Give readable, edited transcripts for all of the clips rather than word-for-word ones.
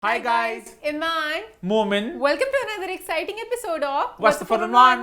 Hi guys, Iman. Momin. Welcome to another exciting episode of What's the fun in one?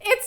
It's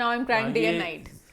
now I'm crying day and night.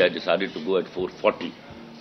I decided to go at 4:40.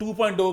2.0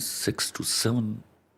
6 to 7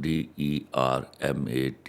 DERMAT.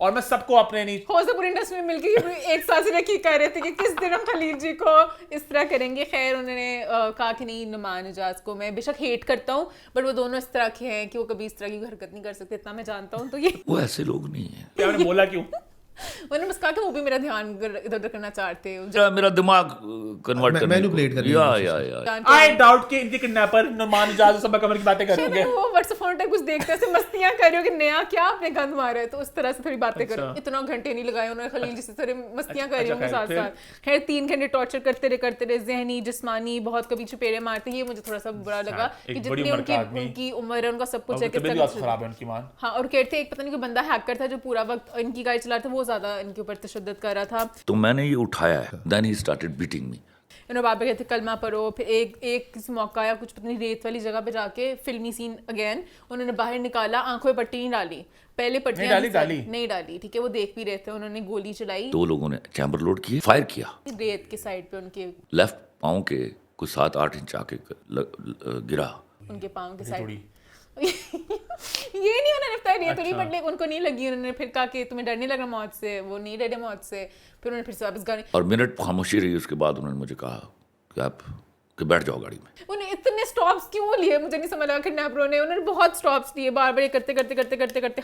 اور میں سب کو اپنے نہیں ہو سب پوری industry میں مل کے ایک ساتھ سے رکھی کر رہے تھے کہ کس دن ہم خلیل جی کو اس طرح کریں گے. خیر انہوں نے کہا کہ نہیں نعمان اجاز کو میں بے شک ہیٹ کرتا ہوں بٹ وہ دونوں اس طرح کے ہیں کہ وہ کبھی اس طرح کی حرکت نہیں کر سکتے, اتنا میں جانتا ہوں. تو یہ وہ ایسے لوگ نہیں ہیں. کیا نے بولا کیوں؟ انہوں نے بس کہا کہ وہ بھی میرا دھیان ادھر ادھر کرنا چاہتے ہیں, میرا دماغ کنورٹ کرنے مینیپولیٹ کرنے یا آئی ڈاؤٹ کہ ان کے کڈنیپر نعمان اجاز سب کمر کی باتیں کر رہے ہوں وہ واٹس ایپ فون ٹائپ کچھ دیکھتے ہیں مستیاں کر رہے ہو کہ نیا کیا آپ نے گند مارا ہے, تو اس طرح سے تھوڑی باتیں کرو. اتنا گھنٹے نہیں لگائے انہوں نے خلیل جی سے تھوڑے مستیاں کر رہی ہوں گے ساتھ ساتھ. خیر 3 گھنٹے ٹارچر کرتے رہے ذہنی جسمانی, بہت کبھی چپیڑے مارتے. یہ مجھے تھوڑا سا برا لگا کہ جتنی ان کی عمر ہے ان کا سب کچھ ہے کہ خراب ہے ان کی مان. ہاں, اور کہتے ایک پتہ نہیں کوئی بندہ ہیکر تھا جو پورا وقت ان کی گاڑی چلا رہا تھا, وہ زیادہ ان کے اوپر تشدد کر رہا تھا. تو میں نے یہ اٹھایا ہے. دین ہی اسٹارٹڈ بیٹنگ می. انہوں بابا کہتے کلمہ پڑھو. پھر ایک کسی موقع آیا کچھ پتہ نہیں ریت والی جگہ پہ جا کے فلمی سین اگین انہوں نے باہر نکالا, آنکھوں میں پٹی نہیں ڈالی, پہلے پٹی نہیں ڈالی, ٹھیک ہے, وہ دیکھ بھی رہے تھے. انہوں نے گولی چلائی, 2 لوگوں نے چیمبر لوڈ کیے, فائر کیا ریت کے سائڈ پہ ان کے لیفٹ پاؤں کے کوئی 7-8 انچ آ کے گرا ان کے پاؤں کے سائڈ. یہ نہیں انہوں نے بتایا ریت ہوئی بٹ ان کو نہیں لگی. انہوں نے پھر کہا کہ تمہیں ڈر نہیں لگ رہا موت سے, وہ نہیں ڈرے موت سے. پھر انہوں نے پھر سے واپس گاڑی, اور منٹ خاموشی رہی. اس کے بعد انہوں نے مجھے کہا کہ آپ کہ بیٹھ جاؤ گاڑی میں. انہیں اتنے سٹاپس کیوں لیے مجھے نہیں سمجھ لگا. کڈنیپروں نے انہوں نے بہت سٹاپس لیے, بار بار کرتے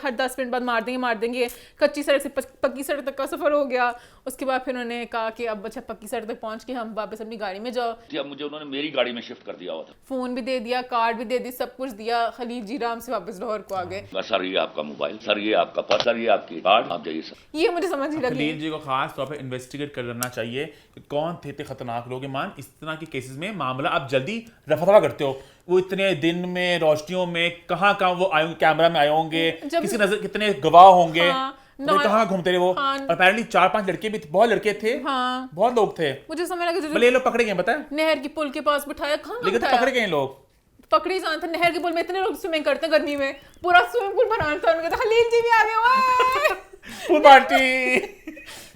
ہر 10 منٹ بعد مار دیں گے. کچی سڑک سے پکی سڑک تک کا سفر ہو گیا. اس کے بعد پھر انہوں نے کہا کہ اب اچھا پکی سڑک تک پہنچ کے ہم واپس اپنی گاڑی میں جاؤ. اب مجھے انہوں نے میری گاڑی میں شفٹ کر دیا ہوا تھا, فون بھی دے دیا, کارڈ بھی دے دی, سب کچھ دیا. خلیل جی رام سے واپس لاہور کو آ گئے. سر یہ آپ کا موبائل, سر یہ آپ کا پرس, سر یہ آپ کی کارڈ, آپ جائیے سر. یہ مجھے سمجھ نہیں لگی. خلیل جی کو خاص طور پہ انویسٹیگیٹ کرنا چاہیے کہ کون تھے خطرناک لوگ. مان اس طرح کے کیسز میں معاملہ آپ جلدی رفع دفع کرتے ہو. وہ اتنے دن میں روشنیوں میں کہاں وہ آئے ہوں, کیمرہ میں آئے ہوں گے, کسی نظر کتنے گواہ ہوں گے, کہاں گھومتے رہے وہ. اپیرنٹلی 4-5 لڑکے بھی, بہت لڑکے تھے, بہت لوگ تھے. مجھے سمجھ لگا بھلے یہ لوگ پکڑے گئے پتہ ہے, نہر کی پل کے پاس بٹھایا, کہاں لیکن پکڑے گئے لوگ. پکڑی جان تھا نہر کے پل میں. اتنے لوگ سوئمنگ کرتے ہیں گرمی میں, پورا سوئمنگ پول بھرا تھا. ان کا خلیل جی بھی آ گئے پول پارٹی.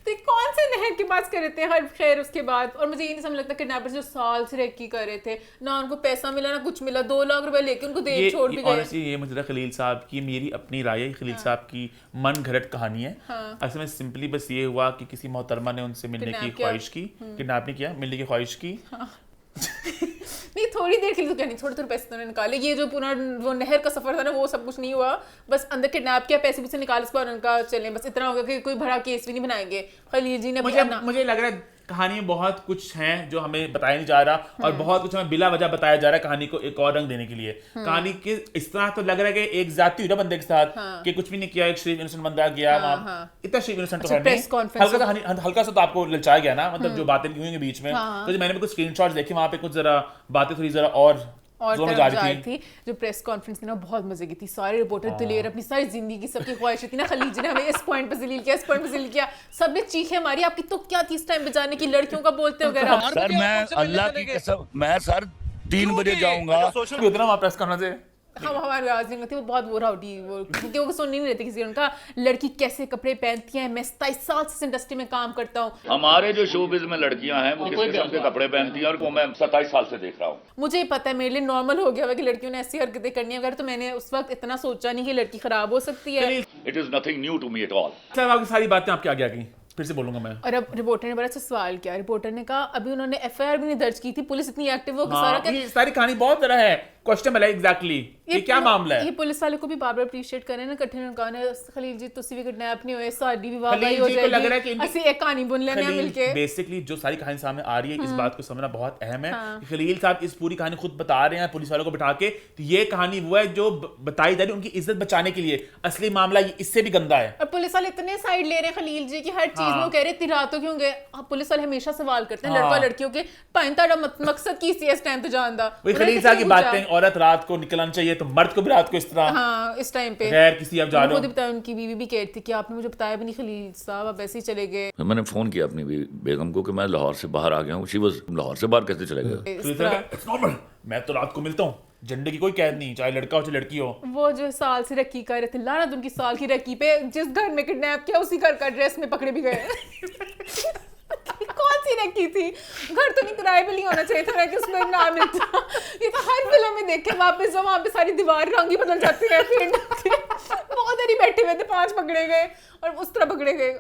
تو کون سے نہر کے پاس کر رہے تھے ہر خیر. اس کے بعد اور مجھے یہ نہیں سمجھ لگتا کڈنیپرز جو سال سے ریکی کر رہے تھے, نہ ان کو پیسہ ملا نہ کچھ ملا, 2 لاکھ روپے لے کے ان کو دے چھوڑ بھی گئے. یہ مجھے خلیل صاحب کی, میری اپنی رائے ہے, خلیل صاحب کی من گھڑت کہانی ہے. اصل میں سمپلی بس یہ ہوا کہ کسی محترمہ نے ان سے ملنے کی خواہش کی, کڈنیپ نہیں کیا, ملنے کی خواہش کی. نہیں تھوڑی دیر کے لیے تو کیا نہیں, تھوڑے پیسے تو نکالے. یہ جو پورا وہ نہر کا سفر تھا نا, وہ سب کچھ نہیں ہوا. بس اندر کڈنیپ کیا, پیسے بھی سے نکال, اس پر ان کا چلیں بس اتنا ہوگا کہ کوئی بڑا کیس بھی نہیں بنائیں گے. خلیل جی نے مجھے لگ رہا ہے کہانی میں بہت کچھ ہے جو ہمیں بتایا نہیں جا رہا, اور بہت کچھ ہمیں بلا وجہ بتایا جا رہا ہے کہانی کو ایک اور رنگ دینے کے لیے. کہانی کے اس طرح تو لگ رہا ہے کہ ایک ذاتی ہوئی نا بندے کے ساتھ کہ کچھ بھی نہیں کیا, ایک شریف انوسنٹ بندہ گیا وہاں. اتنا شریف انوسنٹ تو نہیں, ہلکا سا تو آپ کو للچایا گیا نا, مطلب جو باتیں ہوئی ہیں بیچ میں. تو میں نے بھی کچھ اسکرین شاٹس دیکھے, وہاں پہ کچھ ذرا باتیں تھوڑی ذرا اور تھی. جو پریس کانفرنس تھی نا بہت مزے کی تھی. سارے رپورٹر دلیر, اپنی ساری زندگی کی سب کی خواہشیں تھی نا. خلیل جی نے ہمیں اس پوائنٹ پہ ذلیل کیا, اس پوائنٹ پہ ذلیل کیا, سب نے چیخیں ماری. آپ کی تو کیا تھی اس ٹائم پہ جانے کی, لڑکیوں کا بولتے وغیرہ. سر میں اللہ کی قسم, میں سر 3 بجے جاؤں گا. اتنا وہاں پریس کرنا سے ہماری آواز نہیں ہوتی, وہ بہت وہ راؤڈی, وہ کیونکہ وہ سن نہیں رہتے کسی. ان کا لڑکی کیسے کپڑے پہنتی ہیں, میں 27 سال سے انڈسٹری میں کام کرتا ہوں. ہمارے جو شو بز میں لڑکیاں ہیں وہ کس قسم کے کپڑے پہنتی ہیں, اور وہ میں 27 سال سے دیکھ رہا ہوں. مجھے پتا ہے, میرے لیے نارمل ہو گیا ہوا کہ لڑکیوں نے ایسی حرکتیں کرنی ہیں. اگر تو میں نے اس وقت اتنا سوچا نہیں کہ لڑکی خراب ہو سکتی ہے. It is nothing new to me at all. سر آپ کی ساری باتیں آپ کے آگے آ گئی, پھر سے بولوں گا میں. اور اب رپورٹر نے بڑا اچھا سوال کیا. رپورٹر نے کہا ابھی انہوں نے ایف آئی آر بھی نہیں درج کی تھی, پولیس اتنی ایکٹیو ہو کہ سارا یہ ساری کہانی بہت ذرا ہے کوشچن ہے ایگزیکٹلی یہ کیا معاملہ ہے. یہ پولیس والے کو بھی بار بار اپریشیٹ کریں نا, کٹھے نے کہا خلیل جی تسی بھی کڈنیپ نہیں ہوئے, ساری بھی واقعی ہو جائے گی, اسی ایک کہانی بن لینے ہیں مل کے. بیسکلی جو ساری کہانی سامنے آ رہی ہے اس بات کو سمجھنا بہت اہم ہے. خلیل صاحب اس پوری کہانی خود بتا رہے ہیں پولیس والوں کو بٹھا کے, تو یہ کہانی وہ ہے جو بتائی جا رہی ہے ان کی عزت بچانے کے لیے. اصلی معاملہ اس سے بھی گندا ہے. اور پولیس والے اتنے سائڈ لے رہے ہیں خلیل جی کی ہر چیز میں, وہ کہہ رہے اتنی راتوں کیوں گئے. پولیس والے ہمیشہ سوال کرتے ہیں لڑکا لڑکیوں کے, پائنتا مقصد کی سی اس ٹائم تو جاندا. وہی خلیل صاحب کی باتیں, عورت رات کو نکلنا چاہیے تو مرد کو بھی رات کو اس طرح, ہاں اس ٹائم پہ غیر کسی اب جا رہے ہو. خود بتایا ان کی بیوی بھی کہتی تھی کہ آپ نے مجھے بتایا بھی نہیں خلیل صاحب, آپ ایسے ہی چلے گئے. میں نے فون کیا اپنی بیگم کو کہ میں لاہور سے باہر آ گیا ہوں. شی واز لاہور سے باہر کیسے چلے گئے؟ میں تو رات کو ملتا ہوں, جھنڈے کی کوئی قید نہیں, چاہے لڑکا ہو چاہے لڑکی ہو. وہ جو سال سے رکی کر رہے تھے, لعنت ان کی سال کی رکی پہ, جس گھر میں کڈنیپ کیا اسی گھر کا ایڈریس میں پکڑے بھی گئے. کون سی رکی تھی, گھر تو نہیں کرائے بھی نہیں ہونا چاہیے تھا کہ اس میں نام ملتا. یہ تو ہر فلم میں دیکھ کے واپس وہاں پہ ساری دیوار رنگ ہی بدل جاتی ہے, بہت ادھر ہی بیٹھے ہوئے تھے, 5 پکڑے گئے اور اس طرح پکڑے گئے.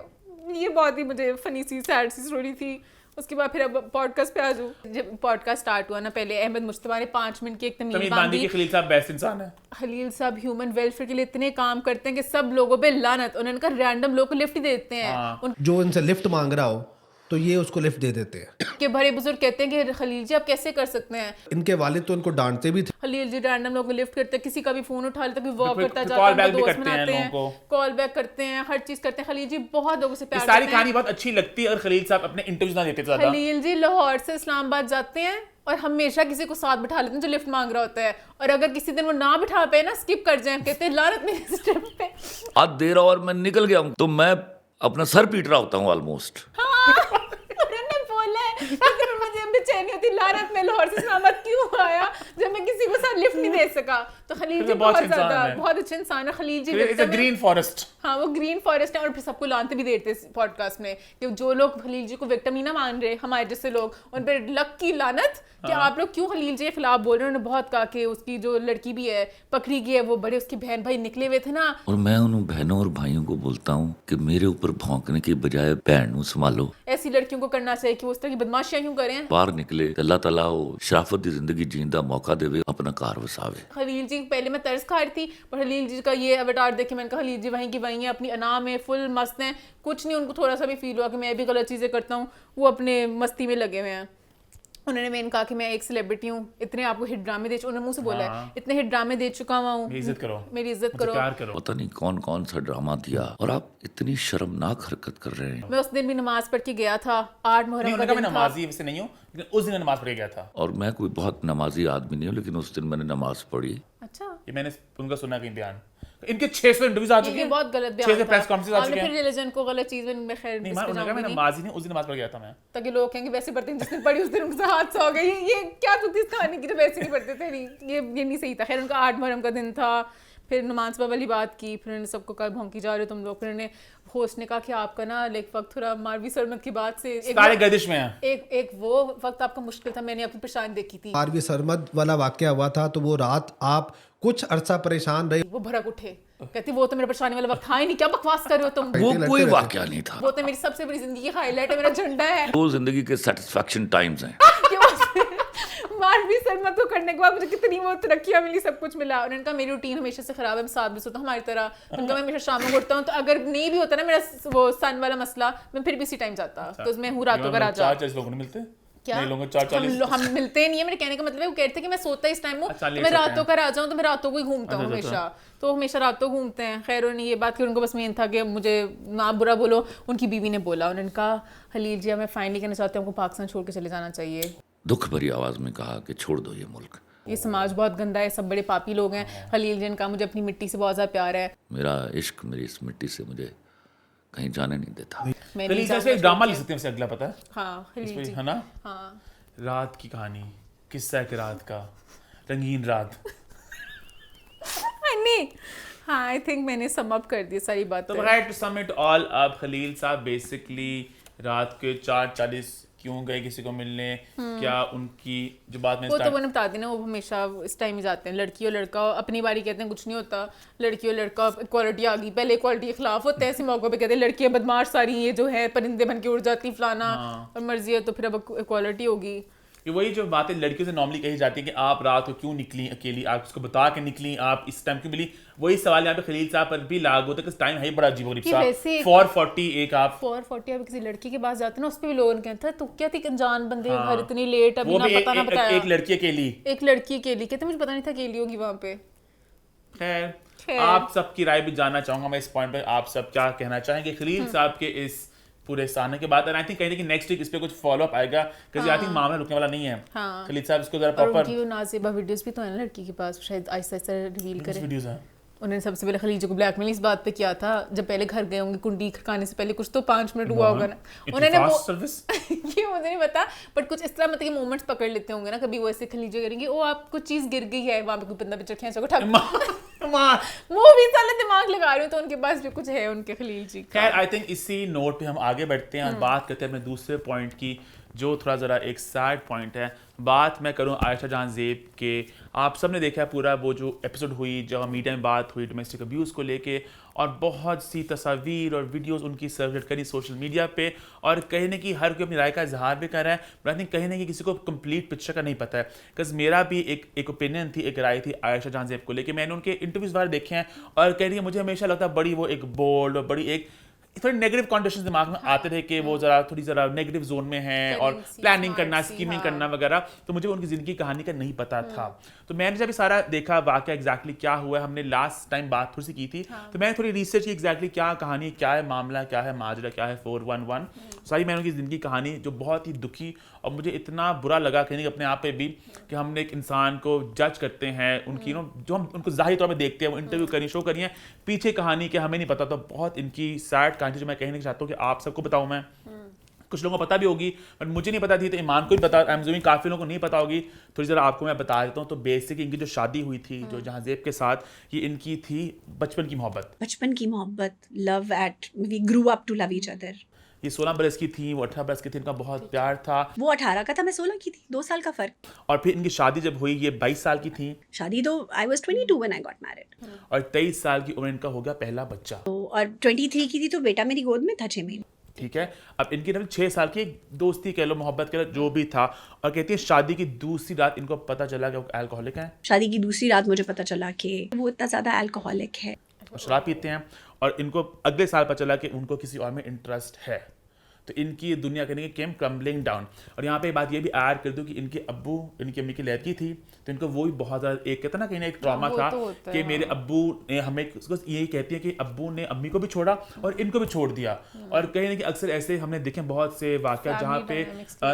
یہ بہت ہی مجھے فنی سی سیڈ سی اسٹوری تھی. اس کے بعد پھر اب پوڈ کاسٹ پہ آ جاؤں. جب پوڈ کاسٹ اسٹارٹ ہوا نا, پہلے احمد مجتبیٰ نے 5 منٹ کی ایک تمیز باندھی کہ خلیل صاحب بیسٹ انسان ہے. خلیل صاحب ہیومن ویلفیئر کے لیے اتنے کام کرتے ہیں کہ سب لوگوں پہ لعنت. انہوں نے کہا رینڈم لوگوں کو لفٹ ہی دیتے ہیں, جو ان سے لفٹ مانگ رہا ہو تو یہ اس کو لفٹ دے دیتے ہیں. کہ بڑے بزرگ کہتے ہیں کہ خلیل جی آپ کیسے کر سکتے ہیں. ان کے والد تو ان کو ڈانٹتے بھی تھے. خلیل جی رینڈم لوگوں کو لفٹ کرتے ہیں, کسی کا بھی فون اٹھا لیتا, کوئی واک کرتا جاتا ہے, دوست بناتے ہیں, کال بیک کرتے ہیں, ہر چیز کرتے ہیں. خلیل جی بہت لوگوں سے پیار کرتے ہیں. ساری کہانی بہت اچھی لگتی ہے اور خلیل صاحب اپنے انٹرویوز نہ دیتے زیادہ. خلیل جی لاہور سے اسلام آباد جاتے ہیں اور ہمیشہ کسی کو ساتھ بٹھا لیتے ہیں جو لفٹ مانگ رہا ہوتا ہے, اور اگر کسی دن وہ نہ بٹھا پائے نا, اسکپ کر جائیں, کہتے ہیں لعنت میری اس ٹرپ پہ. آج دیر اور میں نکل گیا ہوں تو میں اپنا سر پیٹ رہا ہوتا ہوں آلموسٹ. مجھے بے چینی ہوتی, لعنت میں لاہور سے اسلام آباد کیوں آیا جب میں کسی کو ساتھ لفٹ نہیں دے سکا. تو خلیل جی بہت زیادہ بہت اچھے انسان ہے. خلیل جی گرین فارسٹ, ہاں وہ گرین فارسٹ ہے. اور پھر سب کو لانتے بھی دیتے پوڈ کاسٹ میں کہ جو لوگ خلیل جی کو وکٹم ہی نہ مان رہے, ہمارے جیسے لوگ, ان پہ لک کی لعنت کہ آپ لوگ کیوں خلیل جی کے خلاف بول رہے ہیں. انہوں نے بہت کہا کہ اس کی جو لڑکی بھی ہے پکڑی گئی ہے, وہ بڑے اس کی بہن بھائی نکلے ہوئے تھے نا. اور میں ان بہنوں اور بھائیوں کو بولتا ہوں کہ میرے اوپر بھونکنے کے بجائے بہن کو سنبھالو. ایسی لڑکیوں کو کرنا چاہیے کہ وہ اس طرح کی بدماشیاں کیوں کریں. باہر نکلے اللہ تعالیٰ شرافت دی زندگی جین دا موقع دے, اپنا کار وساوے. خلیل جی پہلے میں طرز کھا رہی تھی, پر خلیل جی کا یہ اوتار دیکھ کے میں نے کہا خلیل جی وہیں کی وہیں ہیں, اپنی انا میں فل مست ہیں, کچھ نہیں ان کو تھوڑا سا بھی فیل ہوا کہ میں بھی غلط چیزیں کرتا ہوں, وہ اپنے مستی میں لگے ہوئے ہیں. انہوں نے میں نے کہا کہ میں ایک سیلیبریٹی ہوں, اتنے آپ کو ہٹ ڈرامے دے, انہوں نے منہ سے بولا ہے اتنے ہٹ ڈرامے دے چکا ہوا ہوں, میری عزت کرو. پتہ نہیں کون کون سا ڈرامہ دیا اور آپ اتنی شرمناک حرکت کر رہے ہیں. میں اس دن بھی نماز پڑھ کے گیا تھا, 8 محرم کا دن تھا. میں نمازی ویسے نہیں ہوں, لیکن اس دن نماز پڑھ کے گیا تھا. اور میں کوئی بہت نمازی آدمی نہیں ہوں, لیکن اس دن میں نے نماز پڑھی. اچھا, یہ میں نے ان کا سنا کہیں بیان, ان کے 600 انٹرویوز آ چکے ہیں, بہت غلط بیان 600 پریس کانفرنس آ چکے ہیں. پھر ریلیجن کو غلط چیز میں خیر نہیں میں نمازی نہیں, اس دن نماز پڑھ گیا تھا میں, تاکہ لوگ کہیں گے ویسے پڑھتے ہیں جس دن پڑھی اس دن ان سے حادثہ ہو گیا. یہ کیا تھی اس کہانی کی, جو ویسے نہیں پڑھتے تھے. نہیں یہ نہیں صحیح تھا. خیر ان کا 8 محرم کا دن تھا. پھر نماز والی بات کی, پھر انہوں نے سب کو کہا بھونکی جا رہے ہو تم لوگ. پھر انہوں نے ہوسٹ نے کہا کہ آپ کا نا ایک وقت تھوڑا ماروی سرمد کی بات سے سارے گردش میں ہیں, ایک وہ وقت آپ کا مشکل تھا, میں نے اپنی پریشانی دیکھی تھی. ماروی سرمد والا واقعہ ہوا تھا تو وہ رات آپ کچھ عرصہ پریشان رہے. وہ بھڑک اٹھے, کہتی وہ تو میرا پریشانی والا وقت تھا ہی نہیں, کیا بکواس کر رہے ہو تم. وہ کوئی واقعہ نہیں تھا, وہ تو میری سب سے بڑی زندگی کی ہائی لائٹ ہے, میرا جھنڈا ہے. وہ زندگی کے سیٹسفیکشن ٹائمز ہیں. ماروی سرمد کو کرنے کے بعد مجھے کتنی وہ ترقیاں ملی, سب کچھ ملا. انہوں نے کہا میری روٹین ہمیشہ سے خراب ہے, میں 7 بجے سوتا ہوں ہماری طرح. ان کا میں ہمیشہ شام میں اٹھتا ہوں, تو اگر نہیں بھی ہوتا نا میرا وہ سن والا مسئلہ, میں پھر بھی اسی ٹائم جاتا, تو میں ہوں راتوں کا راجا. 4 لوگوں نے ملتے کیا ہم ملتے نہیں ہیں. میرے کہنے کا مطلب ہے وہ کہتے ہیں کہ میں سوتا اس ٹائم ہوں, میں راتوں کا راجا ہوں, تو میں راتوں کو ہی گھومتا ہوں ہمیشہ, تو ہمیشہ راتوں گھومتے ہیں. خیر انہوں نے یہ بات کی, ان کو بس مین تھا کہ مجھے نہ برا بولو. ان کی بیوی نے بولا, انہوں نے کہا خلیل جی میں فائنلی کہنا چاہتی ہوں آپ کو پاکستان چھوڑ کے چلے جانا چاہیے. دکھ بھری آواز میں کہا کہ چھوڑ دو یہ ملک, یہ سماج بہت گندا ہے, سب بڑے پاپی لوگ ہیں. خلیل جی نے کہا مجھے اپنی مٹی سے بہت زیادہ پیار ہے, میرا عشق میری اس مٹی سے مجھے کہیں جانے نہیں دیتا. خلیل جی سے ڈرامہ لکھ سکتے ہیں, اسے اگلا پتہ ہے. ہاں خلیل جی, ہے نا, ہاں رات کی کہانی, قصہ کہ رات کا, رنگین رات. نہیں ہاں آئی تھنک میں نے سم اپ کر دی ساری بات. تو بغیر ٹو سم اٹ آل اب, خلیل صاحب بیسکلی رات کے 4:40 کیوں گئے کسی کو ملنے, کیا ان کی جو بات میں وہ تو وہ نے بتا دی نا, وہ ہمیشہ اس ٹائم ہی جاتے ہیں. لڑکی اور لڑکا اپنی باری کہتے ہیں کچھ نہیں ہوتا, لڑکی اور لڑکا اکوالٹی آ گئی, پہلے اکوالٹی کے خلاف ہوتے ہیں, ایسے موقع پہ کہتے ہیں لڑکیاں بدماش ساری, یہ جو ہے پرندے بن کے اڑ جاتی فلانا, اور مرضی ہے تو پھر اب اکوالٹی ہوگی. وہی جو باتیں لڑکیوں سے نارملی کہی جاتی ہے کہ آپ رات کو کیوں نکلی اکیلی, آپ اس کو بتا کے نکلی, آپ اس ٹائم کیوں ملی, وہی سوال یہاں پہ خلیل صاحب پر بھی لاگو ہوتا ہے کہ ٹائم ہے بڑا عجیب و غریب سا. 4:40 ایک آپ 4:40 اب کسی لڑکی کے پاس جاتے ہیں نا, اس پہ بھی لوگوں نے کہتا ہے تو کیا تھی انجان بندے گھر اتنی لیٹ, ابھی نہ پتہ نہ بتایا, ایک لڑکی اکیلی, ایک لڑکی اکیلی, کہتے مجھے پتہ نہیں تھا اکیلی ہوگی وہاں پہ. خیر آپ سب کی رائے بھی جاننا چاہوں گا میں اس پوائنٹ پہ, آپ سب کیا کہنا چاہیں گے خلیل صاحب کے اس پورے سانے کے بعد. اور آئی تھنک کہیں کہ نیکسٹ ویک اس پہ کچھ فالو اپ آئے گا, کہ آئی تھنک معاملہ رکنے والا نہیں ہے. خلیل صاحب اس کو ذرا پراپر, اور ان کی نازیبہ ویڈیوز بھی تو ہیں نا لڑکی کے پاس, شاید آہستہ آہستہ ریویل کریں. ویڈیوز ہیں, انہوں نے سب سے پہلے خلیل جی کو بلیک میل اس بات پہ کیا تھا, جب پہلے گھر گئے ہوں گے کنڈی کھڑکانے سے پہلے کچھ تو 5 منٹ ہوا ہوگا نا, انہوں نے یہ مجھے نہیں پتا, بٹ کچھ اس طرح مطلب کہ مومنٹس پکڑ لیتے ہوں گے نا, کبھی وہ ایسے خلیل جی کریں گے, وہ آپ کچھ چیز گر گئی ہے وہاں پہ, کوئی بندہ پکچر کھینچا کو مووی سالے دماغ لگا رہے ہوں, تو ان کے پاس بھی کچھ ہے ان کے خلیل جی. خیر آئی تھنک اسی نوٹ پہ ہم آگے بڑھتے ہیں اور بات کرتے ہیں اپنے دوسرے پوائنٹ کی, جو تھوڑا ذرا ایک سیڈ پوائنٹ ہے. بات میں کروں عائشہ جہاں زیب کے, آپ سب نے دیکھا ہے پورا وہ جو ایپیسوڈ ہوئی جہاں میڈیا میں بات ہوئی ڈومیسٹک ابیوز کو لے کے, اور بہت سی تصاویر اور ویڈیوز ان کی سرکولیٹ کری سوشل میڈیا پہ, اور کہیں نہ کہیں ہر کوئی اپنی رائے کا اظہار بھی کر رہا ہے, بٹ آئی تھنک کہیں نہ کہیں کسی کو کمپلیٹ پکچر کا نہیں پتہ ہے. بکاز میرا بھی ایک اوپینین تھی, ایک رائے تھی عائشہ جہاں زیب کو لے کے. میں نے ان کے انٹرویوز وغیرہ دیکھے ہیں اور کہہ رہی ہے مجھے ہمیشہ لگتا ہے بڑی وہ ایک بولڈ اور بڑی ایک تھوڑی نیگیٹو کانڈیشنز دماغ میں آتے تھے کہ وہ تھوڑی ذرا نیگیٹو زون میں ہیں اور پلاننگ کرنا, اسکیمنگ کرنا وغیرہ, تو مجھے ان کی زندگی کہانی کا نہیں پتا تھا. تو میں نے جب یہ سارا دیکھا واقعہ ایگزیکٹلی کیا ہوا ہے, ہم نے لاسٹ ٹائم بات تھوڑی سی کی تھی, تو میں نے تھوڑی ریسرچ کی ایگزیکٹلی کیا کہانی, کیا ہے معاملہ, کیا ہے ماجرا, کیا ہے 411, ساری میں نے ان کی زندگی کہانی جو بہت ہی دکھی, اور مجھے اتنا برا لگا کہیں اپنے آپ پہ بھی کہ ہم نے ایک انسان کو جج کرتے ہیں ان کی جو ہم ان کو ظاہری طور پہ دیکھتے ہیں, وہ انٹرویو کری, شو کری ہیں, پیچھے کہانی کہ ہمیں نہیں پتا. تو بہت ان کی سیڈ کہانی جو میں کہنے چاہتا ہوں کہ آپ سب کو بتاؤں میں, کچھ لوگوں کو پتہ بھی ہوگی بٹ مجھے نہیں پتا تھی, تو ایمان کو بھی پتا, آئی ایم زومنگ کافی لوگوں کو نہیں پتا ہوگی, تھوڑی ذرا آپ کو میں بتا دیتا ہوں. تو بیسک ان کی جو شادی ہوئی تھی جو جہاں زیب کے ساتھ, یہ ان کی تھی بچپن کی محبت, love at we grow up to love each other. یہ 16 برس کی تھی, وہ 18 برس کی تھی, ان کا بہت پیار تھا. وہ 18 کا تھا, میں 16 کی تھی, 2 سال کا فرق. اور پھر ان کی شادی جب ہوئی یہ 22 سال کی تھی. شادی تو I was 22 when I got married. اور 23 سال کی عمر ان کا ہو گیا پہلا بچہ. اور 23 کی تھی تو بیٹا میری گود میں تھا 6 مہینے. ٹھیک ہے, اب ان کی 6 سال کی دوستی کہہ لو, محبت کہہ لو, جو بھی تھا. اور کہتی ہے شادی کی دوسری رات ان کو پتہ چلا کہ وہ الکوہولک ہیں. شادی کی دوسری رات مجھے پتہ چلا کہ وہ اتنا زیادہ الکوہولک ہے, شراب پیتے ہیں. اور ان کو اگلے سال پتہ چلا کہ ان کو کسی اور میں انٹرسٹ ہے. تو ان کی دنیا کہنے کی کیم کرمبلنگ ڈاؤن. اور یہاں پہ بات یہ بھی ایڈ کر دوں کہ ان کے ابو, ان کی امی کی لڑکی تھی, تو ان کو وہ بھی بہت زیادہ ایک کہتا نا کہیں ایک ٹراما تھا کہ میرے ابو نے ہمیں, یہی کہتی ہیں کہ ابو نے امی کو بھی چھوڑا اور ان کو بھی چھوڑ دیا. اور کہیں کہ اکثر ایسے ہم نے دیکھے بہت سے واقعات جہاں پہ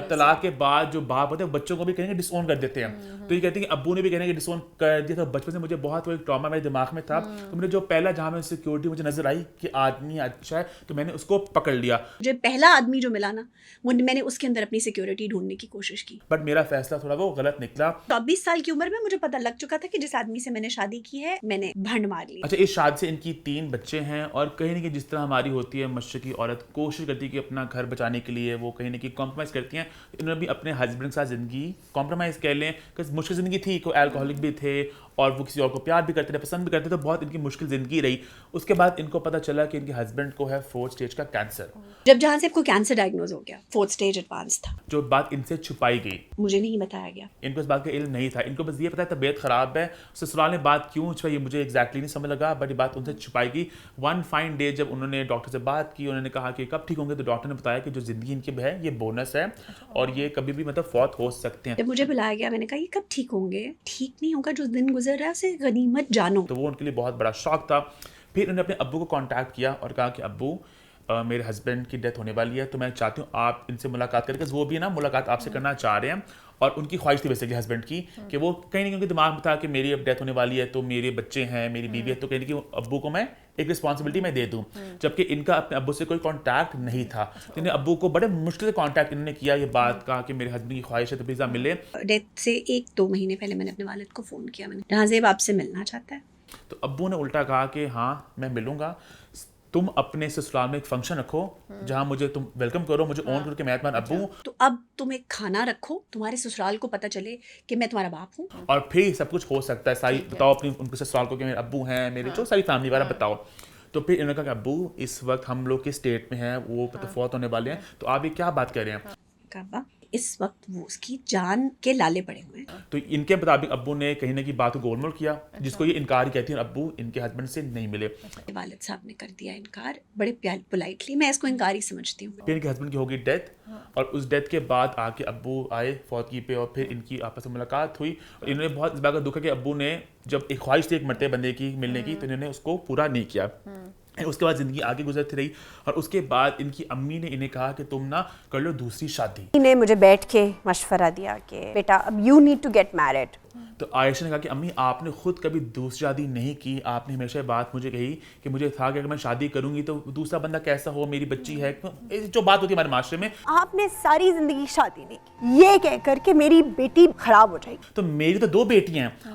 طلاق کے بعد جو باپ ہوتے ہیں بچوں کو بھی کہیں گے ڈس اون کر دیتے ہیں. تو یہ کہتے ہیں کہ ابو نے بھی کہنے کہ ڈس اون کر دیا تھا. بچپن سے مجھے بہت وہ ایک ٹراما میرے دماغ میں تھا, تو مجھے جو پہلا جہاں میں سیکورٹی مجھے نظر آئی کہ آدمی اچھا ہے, تو میں نے اس کو پکڑ لیا. مجھے پہلا آدمی جو ملا نا, میں نے اس کے اندر اپنی سیکورٹی ڈھونڈنے کی کوشش کی, بٹ میرا فیصلہ تھوڑا وہ غلط نکلا. 24 سال کی عمر میں مجھے پتہ لگ چکا تھا کہ جس آدمی سے میں نے شادی کی ہے میں نے بھنڈ مار لی. اچھا, اس شادی سے ان کی 3 بچے ہیں. اور کہیں نہ کہیں جس طرح ہماری ہوتی ہے مشرقی عورت کوشش کرتی ہے کہ اپنا گھر بچانے کے لیے وہ کہیں نہ کہیں کمپرومائز کرتی ہیں. انہوں نے بھی اپنے ہسبینڈ کے ساتھ زندگی کمپرومائز کر لیں, کہ مشکل زندگی تھی, کوئی الکوہولک بھی تھے اور وہ کسی اور کو پیار بھی کرتے تھے, پسند بھی کرتے تھے, تو بہت ان کی مشکل زندگی رہی. اس کے بعد ان کو پتہ چلا کہ ان کے ہسبینڈ کو ہے 4th اسٹیج کا کینسر. جب جہاں سے کو کینسر ڈائگنوز ہو گیا, 4th اسٹیج ایڈوانس تھا, جو بات ان سے چھپائی گئی, مجھے نہیں بتایا گیا. ان کو اس بات کا علم نہیں تھا. ان کو بس یہ پتا ہے طبیعت خراب ہے. سسرال نے بات کیوں چھپائی مجھے ایگزیکٹلی نہیں سمجھ لگا, بٹ یہ بات ان سے چھپائی گئی. ون فائن ڈے جب انہوں نے ڈاکٹر سے بات کی, انہوں نے کہا کہ کب ٹھیک ہوں گے, تو ڈاکٹر نے بتایا کہ جو زندگی ان کی ہے یہ بونس ہے اور یہ کبھی بھی مطلب فوت ہو سکتے ہیں. جب مجھے بلایا گیا میں نے کہا یہ کب ٹھیک ہوں گے, ٹھیک نہیں ہوگا, جو دن گزر رہا ہے اسے غنیمت جانو. تو وہ ان کے لیے بہت بڑا شوق تھا. پھر انہوں نے اپنے ابو کو کانٹیکٹ کیا اور کہا کہ ابو میرے ہسبینڈ کی ڈیتھ ہونے والی ہے, تو میں چاہتی ہوں آپ ان سے ملاقات کریں, وہ بھی نا ملاقات آپ سے کرنا چاہ رہے ہیں. اور ان کی خواہش تھی بیسیکلی ہسبینڈ کی کہ وہ کہیں نہ کہیں ان کے دماغ میں تھا کہ میری اب ڈیتھ ہونے والی ہے, تو میرے بچے ہیں, میری بیوی ہے, تو کہیں نہ کہیں ابو کو میں ایک رسپانسبلٹی میں دے دوں. جبکہ ان کا اپنے ابو سے کوئی کانٹیکٹ نہیں تھا, تو انہوں نے ابو کو بڑے مشکل سے کانٹیکٹ انہوں نے کیا, یہ بات کہا کہ میرے ہسبینڈ کی خواہش ہے تو پلیز آپ ملے. ڈیتھ سے 1-2 مہینے پہلے میں نے اپنے والد کو فون کیا, میں نے جہاں زیب آپ سے ملنا چاہتا ہے. تو ابو نے الٹا کہا کہ ہاں میں ملوں گا, تم اپنے سسرال میں ایک فنکشن رکھو جہاں مجھے تم ویلکم کرو, مجھے اون کر کے میں تمہارا ابو ہوں. تو اب تم ایک کھانا رکھو, تمہارے سسرال کو پتہ چلے کہ میں تمہارا باپ ہوں, اور پھر سب کچھ ہو سکتا ہے. ساری بتاؤ اپنی ان کے سسرال کو کہ میرے ابو ہیں, میرے جو ساری فیملی والا بتاؤ. تو پھر انہوں نے کہا کہ ابو اس وقت ہم لوگ کس اسٹیٹ میں ہیں, وہ فوت ہونے والے ہیں, تو آپ یہ کیا بات کر رہے ہیں. کہا اس وقت وہ اس کی جان کے لالے پڑے ہوئے ہیں. تو ان کے مطابق ابو نے کہیں نہ کہیں بات کو گول مول کیا, جس کو یہ انکار کہتی ہیں, ابو ان کے ہسبینڈ سے نہیں ملے. والد صاحب نے کر دیا انکار بڑے پولائٹلی, میں اس کو انکار ہی سمجھتی ہوں. پھر ان کے ہسبینڈ کی ہوگی ڈیتھ, اور اس ڈیتھ کے بعد آ کے ابو آئے فوتگی پہ, اور پھر ان کی آپس میں ملاقات ہوئی. اور انہوں نے بہت اس بات کا دکھ ہے کہ ابو نے جب ایک خواہش تھی ایک مرتے بندے کی ملنے کی, تو انہوں نے اس کو پورا نہیں کیا. اس کے بعد زندگی آگے گزرتی رہی, اور اس کے بعد ان کی امی نے انہیں کہا کہ تم نہ کر لو دوسری شادی. نے مجھے بیٹھ کے مشورہ دیا کہ بیٹا اب you need to get married. تو عائشہ نے کہا کہ امی آپ نے خود کبھی دوسری شادی نہیں کی, آپ نے ہمیشہ بات مجھے کہی کہ مجھے تھا کہ اگر میں شادی کروں گی تو دوسرا بندہ کیسا ہو, میری بچی ہے, جو بات ہوتی ہے ہمارے معاشرے میں. آپ نے ساری زندگی شادی نہیں کی یہ کہہ کر کہ میری بیٹی خراب ہو جائے گی. تو میری تو 2 بیٹیاں ہیں.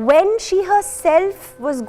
When she herself was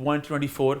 2024,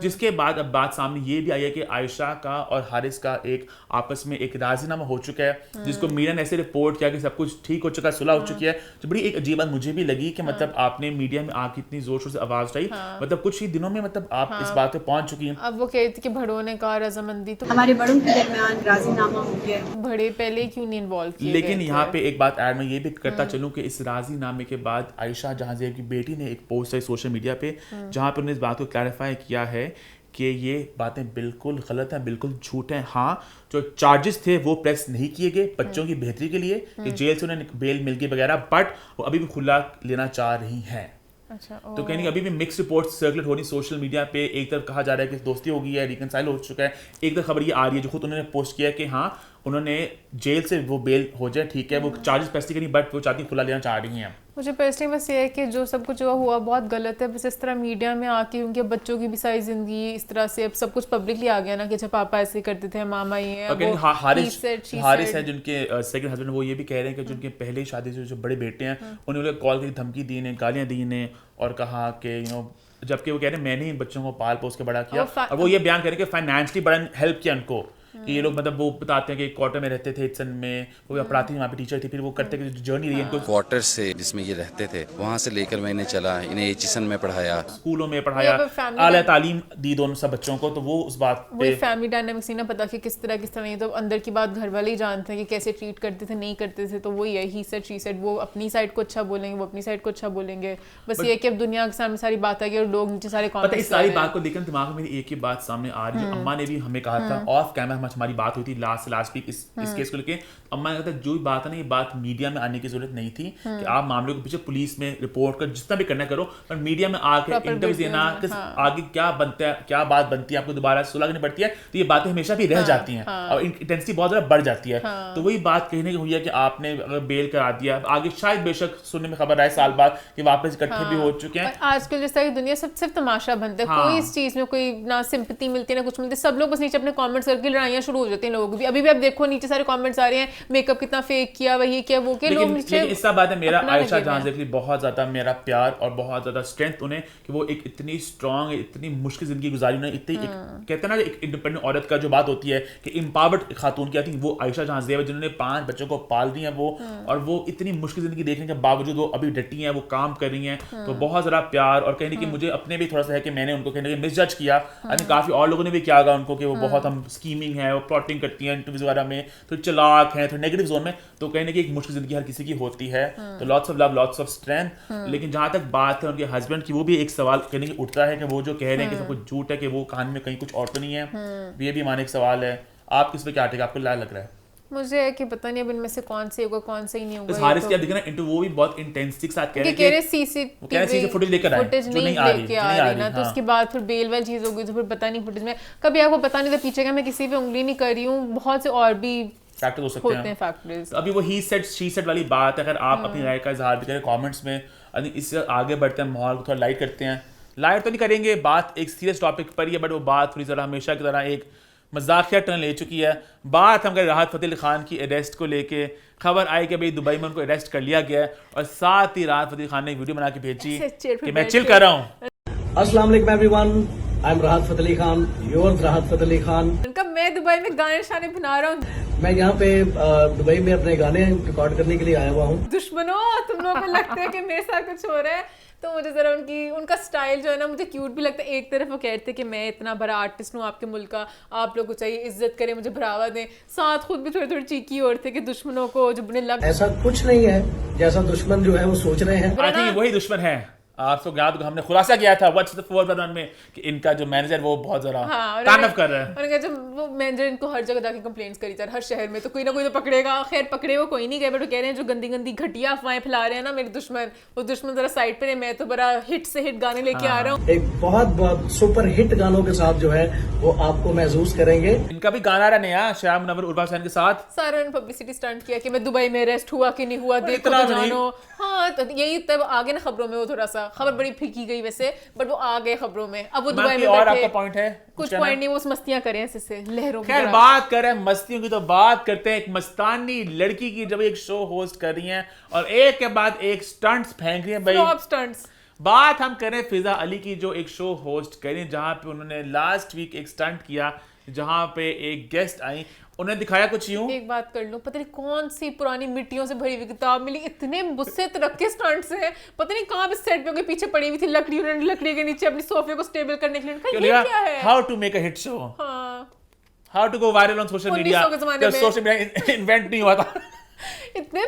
جس کے بعد اب بات سامنے یہ بھی آئی ہے کہ عائشہ کا اور حارث کا ایک آپس میں ایک راضی نامہ ہو چکا ہے, جس کو میڈیا نے ایسے رپورٹ کیا کہ سب کچھ ٹھیک ہو چکا ہے, صلح ہو چکی ہے. تو بڑی ایک عجیب بات مجھے بھی لگی کہ مطلب آپ نے میڈیا میں آ کے اتنی زور شور سے آواز اٹھائی, مطلب کچھ ہی دنوں میں مطلب آپ اس بات پہ پہنچ چکی ہیں. اب وہ کہتی تھی کہ بڑوں نے کہا رضامندی, تو ہمارے بڑوں کے درمیان راضی نامہ ہو گیا. بڑے پہلے کیوں نہیں انوالو کیے. لیکن یہاں پہ ایک بات ایڈ میں یہ بھی کرتا چلوں کہ اس راضی نامے کے بعد عائشہ جہاں زیب کی بیٹی نے ایک پوسٹ ہے سوشل میڈیا پہ جہاں پہ انہوں نے اس بات کو کلیریفائی کیا ہے کہ یہ باتیں بالکل غلط ہیں, بالکل جھوٹ ہیں. ہاں جو چارجز تھے وہ پریس نہیں کیے گئے بچوں کی بہتری کے لیے کہ جیل سے انہیں بیل مل گئی وغیرہ, بٹ وہ ابھی بھی کھلا لینا چاہ رہی ہیں. تو کہیں ابھی بھی مکس رپورٹ سرکولیٹ ہو رہی سوشل میڈیا پہ. ایک طرف کہا جا رہا ہے کہ دوستی ہو گئی ہے, ریکنسائل ہو چکا ہے, ایک طرف خبر یہ آ رہی ہے جو خود انہوں نے پوسٹ کیا کہ ہاں انہوں نے جیل سے وہ بیل ہو جائے, ٹھیک ہے, وہ چارجز پیسے کریں بٹ وہ چاہتی کھلا لینا چاہ رہی ہیں. مجھے پرسنلی بس یہ ہے کہ جو سب کچھ ہوا بہت غلط ہے, بس اس طرح میڈیا میں آ کے کیونکہ بچوں کی بھی ساری زندگی اس طرح سے اب سب کچھ پبلکلی آ گیا نا کہ اچھا پاپا ایسے کرتے تھے, ماما یہ ہیں. حارث ہیں جن کے سیکنڈ ہسبینڈ, وہ یہ بھی کہہ رہے ہیں کہ جن کے پہلے شادی سے جو بڑے بیٹے ہیں انہوں نے کال کی دھمکی دی نے, گالیاں دی نے, اور کہا کہ جبکہ وہ کہہ رہے ہیں میں نے ان بچوں کو پال پوس کے بڑا کیا, اور وہ یہ بیان کریں کہ فائنینشلی بڑا ہیلپ کیا ان کو. کہ یہ لوگ مطلب وہ بتاتے ہیں کہ کوارٹر میں رہتے تھے ہٹسن میں, وہ پڑھاتی تھی وہاں پہ ٹیچر تھی, پھر وہ کرتے کہ جرنی رہی ان کو کوارٹر سے جس میں یہ رہتے تھے وہاں سے لے کر میں انہیں چلا, انہیں ایچسن میں پڑھایا, اسکولوں میں پڑھایا, اعلیٰ تعلیم دی دونوں سب بچوں کو. تو وہ اس بات پہ فیملی ڈائنامکس نہیں نا پتا کہ کس طرح نہیں, تو اندر کی بات گھر والے ہی جانتے ہیں کہ کیسے ٹریٹ کرتے تھے نہیں کرتے تھے. تو وہی ہے ہی سیڈ شی سیڈ, وہ اپنی سائڈ کو اچھا بولیں گے, وہ اپنی سائڈ کو اچھا بولیں گے. بس یہ کہ اب دنیا کے سامنے ساری بات آ گئی اور لوگ نیچے سارے پتہ ہے. اس ساری بات کو لیکن دماغ میں ایک ہی بات سامنے آ رہی ہے, اماں نے بھی ہمیں کہا تھا آف کیمرہ ہماری بات ہوئی تھی لاسٹ ویک اس کیس کو لے کے. اماں نے کہا تھا جو بھی بات ہے نا یہ بات میڈیا میں آنے کی ضرورت نہیں تھی کہ آپ معاملے کو پیچھے پولیس میں رپورٹ کر جتنا بھی کرنا کرو, پر میڈیا میں آ کے انٹرویو دینا کہ آگے کیا بنتا ہے, کیا بات بنتی ہے, آپ کو دوبارہ صلح کرنی پڑتی ہے, تو یہ باتیں ہمیشہ بھی رہ جاتی ہیں اور انٹینسٹی بہت زیادہ بڑھ جاتی ہے. تو وہی بات کہنے کی ہوئی ہے کہ آپ نے اگر بیل کرا دیا, آگے شاید بے شک سننے میں خبر آئے سال بعد کہ واپس اکٹھے بھی ہو چکے ہیں. آج کل جس طرح کی دنیا صرف تماشا بنتا ہے, کوئی اس چیز میں کوئی نہ سمپتی ملتی ہے نہ کچھ ملتی ہے. سب لوگ بس نیچے اپنے کامنٹس کر کے لڑائیاں شروع ہو جاتی ہیں لوگوں کی. ابھی بھی آپ دیکھو نیچے سارے کامنٹس آ رہے ہیں میک اپ کتنا فیک کیا, وہی کیا, وہ کیا. لوگ نیچے اس کا بات ہے میرا عائشہ جہاں سے بہت زیادہ میرا پیار اور بہت زیادہ اسٹرینتھ انہیں کہ وہ ایک اتنی اسٹرانگ, اتنی مشکل زندگی گزاری انہیں, اتنی کہتے ہیں نا ایک انڈیپینڈنٹ عورت کا جو بات ہوتی ہے کہ امپاورڈ خاتون کی آتی ہے, وہ عائشہ جہاں زیب ہے جنہوں نے 5 بچوں کو پال دی ہیں وہ, اور وہ اتنی مشکل زندگی دیکھنے کے باوجود وہ ابھی ڈٹی ہیں, وہ کام کر رہی ہیں. تو بہت زیادہ پیار, اور کہنے کی مجھے اپنے بھی تھوڑا سا ہے کہ میں نے ان کو کہنے مس جج کیا, کافی اور لوگوں نے بھی کیا گا ان کو کہ وہ بہت ہم اسکیمنگ ہے, وہ پلاٹنگ کرتی ہیں انٹرویوز وغیرہ میں, تو چلاک ہیں, تو نیگیٹو زون میں. تو کہنے کی ایک مشکل زندگی ہر کسی کی ہوتی ہے, تو lots of love, lots of strength. لیکن جہاں تک بات ہے ان کے ہسبینڈ کی, وہ بھی ایک سوال کہنے کی اٹھتا ہے کہ وہ جو کہہ رہے ہیں کہ سب کچھ جھوٹ ہے, کہ وہ کہانی میں کہیں کچھ اور تو نہیں ہے, یہ بھی ہمارا ایک سوال ہے. آپ کس پہ کیا ٹھیک, آپ کو لگ رہا ہے؟ مجھے ہے کہ پتہ نہیں اب ان میں سے کون سے ہوگا کون سے ہی نہیں ہوگا. حارث کی آپ دیکھیں نا انٹرویو, وہ بھی بہت انٹینسٹی کے ساتھ کہہ رہے ہیں کہ سی سی ٹی وی فوٹیج لے کر آئے جو نہیں آ رہی نا, تو اس کے بعد پھر بیل ویل چیز ہو گئی, تو پھر پتہ نہیں فوٹیج میں کبھی آپ کو پتہ نہیں تھا پیچھے کا, میں کسی پہ انگلی نہیں کر رہی ہوں, بہت سے اور بھی فیکٹر ہو سکتے ہیں فیکٹرز. ابھی وہ ہی سیٹ شی سیٹ والی بات ہے, اگر آپ اپنی رائے کا اظہار بھی کریں کامنٹس میں, اس سے آگے بڑھتے ہیں, ماحول کو تھوڑا لائٹ کرتے ہیں. لائٹ تو نہیں کریں گے, بات ایک سیریس ٹاپک پر ہی ہے, بٹ وہ بات تھوڑی ذرا ہمیشہ کی طرح ایک مزاقیہ ٹرن لے چکی ہے. بات ہم کریں راحت فتح علی خان کی اریسٹ کو لے کے. خبر آئی کہ بھائی دبئی میں ان کو اریسٹ کر لیا گیا ہے, اور ساتھ ہی راحت فتح علی خان نے ایک ویڈیو بنا کے بھیجی کہ میں چل کر رہا ہوں. السلام علیکم everyone, I am Rahat Fateh Ali Khan, yours Rahat Fateh Ali Khan. میں دبئی میں گانے شانے بنا رہا ہوں, میں یہاں پہ دبئی میں اپنے گانے ریکارڈ کرنے کے لیے آیا ہوا ہوں. دشمنوں تم لوگوں کو لگتا ہے کہ میرے ساتھ کچھ ہو رہا ہے, تو مجھے ذرا ان کا اسٹائل جو ہے نا مجھے کیوٹ بھی لگتا ہے. ایک طرف وہ کہتے کہ میں اتنا بڑا آرٹسٹ ہوں آپ کے ملک کا, آپ لوگ کو چاہیے عزت کریں, مجھے بڑھاوا دیں. ساتھ خود بھی تھوڑی چیکی اور تھے کہ دشمنوں کو جو بنے لگ, ایسا کچھ نہیں ہے جیسا دشمن جو ہے وہ سوچ رہے ہیں. وہی دشمن ہے. آپ کو یاد ہم نے خلاصہ کیا تھا واٹس دی فور ون میں کہ ان کا جو مینیجر وہ بہت ذرا تانف کر رہا ہے. انہوں نے کہا جب وہ مینیجر ان کو ہر جگہ جا کے کمپلینٹس کری جا, ہر شہر میں, تو کوئی نہ کوئی تو پکڑے گا. خیر پکڑے وہ کوئی نہیں گئے, بٹ وہ کہہ رہے ہیں جو گندی گندی گھٹیا افواہیں پھیلا رہے ہیں نا میرے دشمن, وہ دشمن ذرا سائڈ پہ رہے, میں تو بڑا ہٹ سے ہٹ گانے لے کے آ رہا ہوں. ایک بہت سپر ہٹ گانوں کے ساتھ جو ہے وہ آپ کو محسوس کریں گے. ان کا بھی گانا رہا نیا شاہ منور عرفا حسین کے ساتھ, سارا نے پبلسٹی اسٹنٹ کیا کہ میں دبئی میں اریسٹ ہوا کہ نہیں ہوا, دیکھو تو جانو. ہاں تو یہی تب آگے نا خبروں میں, وہ تھوڑا سا خبر بڑی پھیکی گئی ویسے, بٹ وہ آ گئے خبروں میں. اب وہ دبئی میں اور آپ کا پوائنٹ ہے کچھ پوائنٹ نہیں, وہ مستیاں کریں ایسے سے لہروں. خیر بات کریں مستیوں کی, تو بات کرتے ہیں ایک مستانی لڑکی کی, جب ایک شو ہوسٹ کر رہی ہیں اور ایک کے بعد ایک سٹنٹس پھینک رہی ہیں. بھائی بات ہم کریں فضا علی کی جو ایک شو ہوسٹ کریں جہاں پہ انہوں نے لاسٹ ویک ایک سٹنٹ کیا جہاں پہ ایک گیسٹ آئی انہیں دکھایا کچھ یوں. ایک بات کر لوں, پتہ نہیں کون سی پرانی مٹیوں سے بھری ہوئی کتاب ملی, اتنے بسے ترقے سٹنٹس ہیں, پتہ نہیں کہاں پہ سیٹ پہ پیچھے پڑی ہوئی تھی لکڑی, انہوں نے لکڑی کے نیچے اپنی صوفے کو سٹیبل کرنے کے لیے کہا یہ کیا ہے, how to make a hit show, ہاں how to go viral on social media. جب سوشل میڈیا انوینٹ نہیں ہوا تھا, اتنے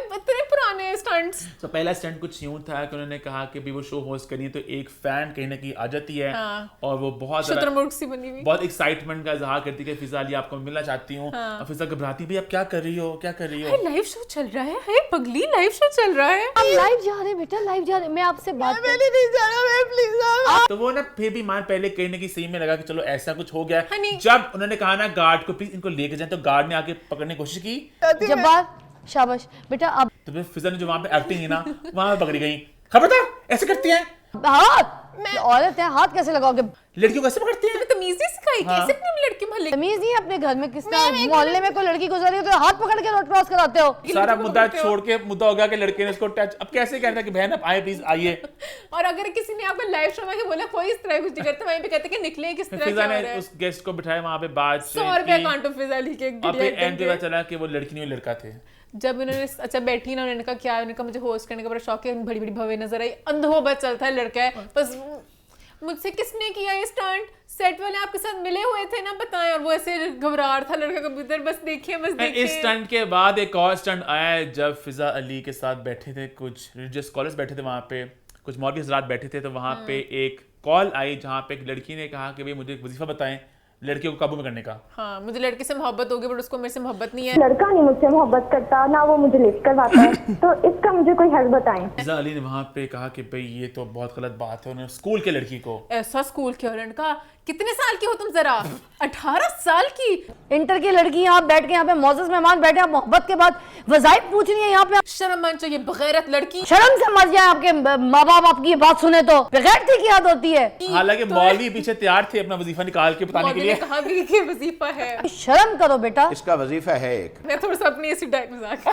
پرانے سٹنٹس. تو پہلا سٹنٹ کچھ یوں تھا کہ انہوں نے کہا کہ بھی وہ شو ہوسٹ کرنی ہے تو ایک فین کہیں نہ کہیں آ جاتی ہے اور وہ بہت شترمرغ سی بنی ہوئی, بہت ایکسائٹمنٹ کا اظہار کرتی ہے کہ فضا علی آپ کو ملنا چاہتی ہوں, اور فضا گھبراتی بھی اب کیا کر رہی ہو کیا کر رہی ہو, لائیو شو چل رہا ہے, ہے پگلی لائیو شو چل رہا ہے, ہم لائیو جا رہے ہیں بیٹا, لائیو جا رہے ہیں, میں آپ سے بات نہیں جانا میں پلیز. تو وہ نا پھر بھی مان پہلے کہیں نہ کہیں صحیح میں لگا کہ چلو ایسا کچھ ہو گیا. جب انہوں نے کہا نا گارڈ کو پلیز ان کو لے کے جائیں تو گارڈ نے آ کے پکڑنے کی کوشش کی, جبار شاباش بیٹا. اب تو پھر فضا نے جو وہاں پہ ایکٹنگ ہے نا وہاں پہ پکڑی گئی, خبردار ایسے کرتی ہیں ہاتھ, عورت ہے ہاتھ کیسے لگاؤ گے, لڑکیوں کیسے پکڑتی ہیں, تمیز نہیں سکھائی کیسے اپنے لڑکی محلے تمیز نہیں ہے اپنے گھر میں, کس طرح محلے میں کوئی لڑکی گزر رہی ہو تو ہاتھ پکڑ کے روڈ کراس کراتے ہو. سارا مدعا چھوڑ کے مدعا ہو گیا کہ لڑکے نے اس کو ٹچ, اب کیسے کہتا ہے کہ بہن اب آئے پلیز آئیے. اور اگر کسی نے آپ کو لائیو شو میں کہ بولا کوئی اس طرح کچھ نہیں کرتا, وہیں پہ کہتے کہ نکلے کس طرح, فضا نے اس گیسٹ کو بٹھایا وہاں پہ بات 100 روپے اکاؤنٹ آف فضا علی کے, اب اینڈ پہ پتا چلا کہ وہ لڑکی نہیں وہ لڑکا تھے. جب انہوں نے اچھا بیٹھی نا, انہوں نے کہا کیا, انہوں نے کہا مجھے ہوسٹ کرنے کا بڑا شوق ہے, بڑی بڑی بھویں نظر آئی, اندھو بس چلتا ہے لڑکا ہے, بس مجھ سے کس نے کیا یہ اسٹنٹ, سیٹ والے آپ کے ساتھ ملے ہوئے تھے نا بتائیں, اور وہ ایسے گھبرا رہا تھا لڑکا کبوتر, بس دیکھیے بس دیکھیے. اس اسٹنٹ کے بعد ایک اور اسٹنٹ آیا جب فضا علی کے ساتھ بیٹھے تھے کچھ ریلیجیس اسکالرز بیٹھے تھے وہاں پہ, کچھ مولوی حضرات بیٹھے تھے, تو وہاں پہ ایک کال آئی جہاں پہ ایک لڑکی نے کہا کہ بھائی مجھے ایک وظیفہ بتائیں لڑکیوں کو قابو میں کرنے کا. ہاں مجھے لڑکی سے محبت ہوگی بٹ اس کو میرے سے محبت نہیں ہے, لڑکا نہیں مجھ سے محبت کرتا, نہ وہ مجھے لفٹ کرواتا ہے, تو اس کا مجھے کوئی حل بتائیں. فضا علی نے وہاں پہ کہا کہ بھئی یہ تو بہت غلط بات ہے, انہوں نے اسکول کے لڑکی کو, ایسا اسکول کے لڑکا, کتنے سال کی ہو تم ذرا, 18 سال کی, انٹر کی لڑکی یہاں بیٹھ کے, یہاں پہ معزز مہمان بیٹھے, آپ محبت کے بعد وظائف پوچھ رہی ہیں یہاں پہ. شرم مان چاہیے, بغیرت لڑکی, شرم سے مر جائیں, آپ کے ماں باپ آپ کی یہ بات سنے تو بغیرتی کی یاد ہوتی ہے. حالانکہ مولوی پیچھے تیار تھے اپنا وظیفہ نکال کے بتانے کے لیے, کہا بھی کہ وظیفہ ہے, شرم کرو بیٹا, اس کا وظیفہ ہے ایک. میں تھوڑا سا اپنی ایسی مذاق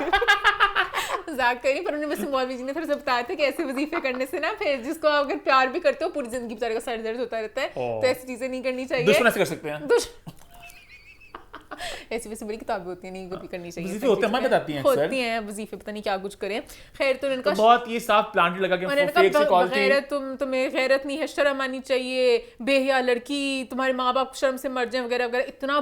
کری, پر انہوں نے مولوی جی نے تھوڑا سا بتایا تھا کہ ایسے وظیفے کرنے سے نا پھر جس کو اگر پیار بھی کرتے ہو پوری زندگی بیچارے کا سر درد ہوتا رہتا ہے, تو ایسی چیزیں نہیں کرنی چاہیے. دشمن ایسے کر سکتے ہیں, ایسی ویسے بڑی کتابیں ہوتی ہیں, نہیں کبھی کرنی چاہیے, وظیفے ہوتے ہیں, ہمیں بتاتی ہیں ہوتی ہیں وظیفے, پتہ نہیں کیا کچھ کریں. خیر تو ان کا بہت یہ صاف پلانٹ لگا کہ فیک سے کال تھی, غیرت, تمہیں غیرت نہیں ہے, شرم آنی چاہیے, بے حیا لڑکی, تمہارے ماں باپ شرم سے مر جائیں وغیرہ وغیرہ, اتنا